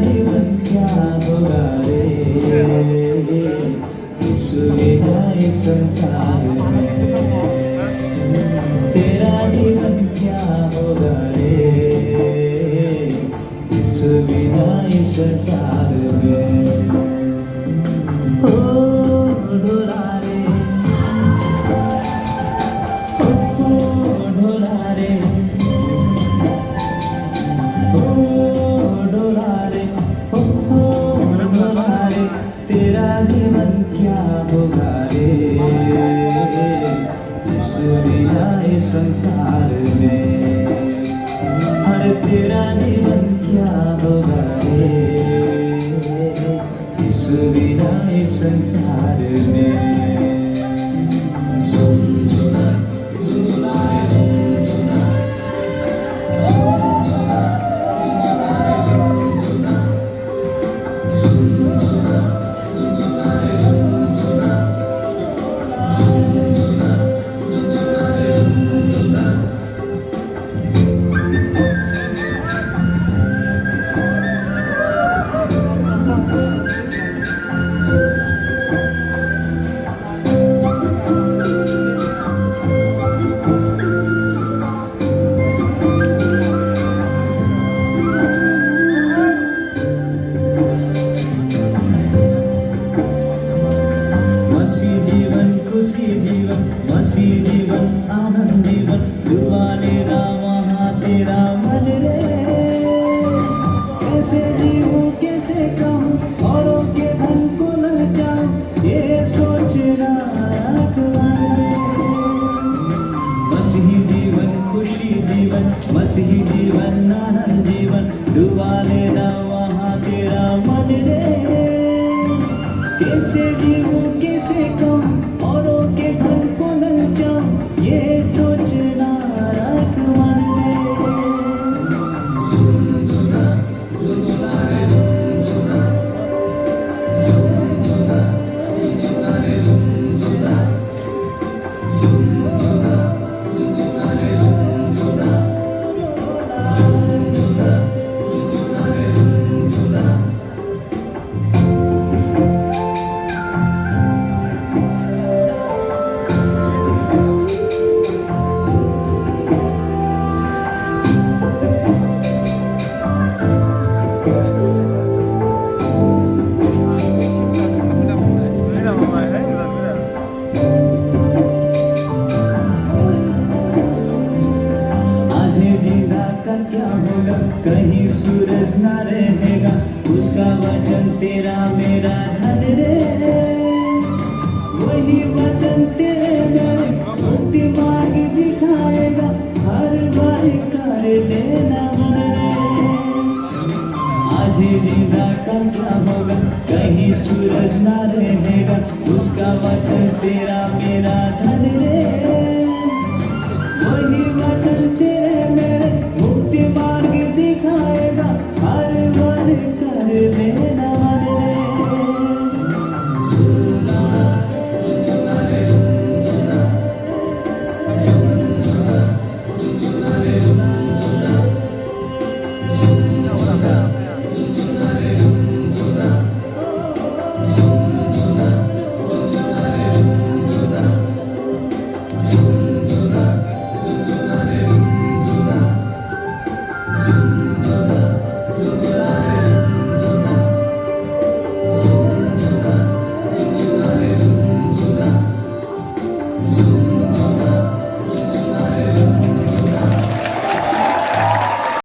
जीवन क्या होगा रे, यीशु बिना इस संसार में। तेरा जीवन क्या होगा रे, यीशु बिना इस संसार में। ओ ढोला रे, ओ ढोला रे, ओ ढोला रे, ओ ढोला रे, तेरा जीवन क्या होगा रे, यीशु बिना इस संसार में। अरे तेरा जीवन क्या होगा रे, यीशु बिना इस संसार में। खुशी जीवन, मसी जीवन, आनंद जीवन, दुआ लेना वहाँ तेरा मन रे। कैसे जीऊँ कैसे कहूँ, औरों के धन को न चाहूँ, ये सोचना अखबार रे। मसीही जीवन, खुशी जीवन, मसीही जीवन, आनंद जीवन, दुआ लेना वहाँ तेरा मन रे। कैसे जीऊँ कैसे कहूँ, औरों के धन को न चाहूँ, ये सोचना रख मन में। क्या होगा, कहीं सूरज ना रहेगा, उसका वचन तेरा मेरा धन रे। वही वचन तेरे मेरे मुक्ति मार्ग दिखाएगा, हर बार कर लेना मन रे। आज जिंदा कल क्या होगा, कहीं सूरज ना रहेगा, उसका वचन तेरा मेरा धन रे। वही वचन तेरे मेरे मुक्ति मार्ग दिखाएगा, हर बार कर दे।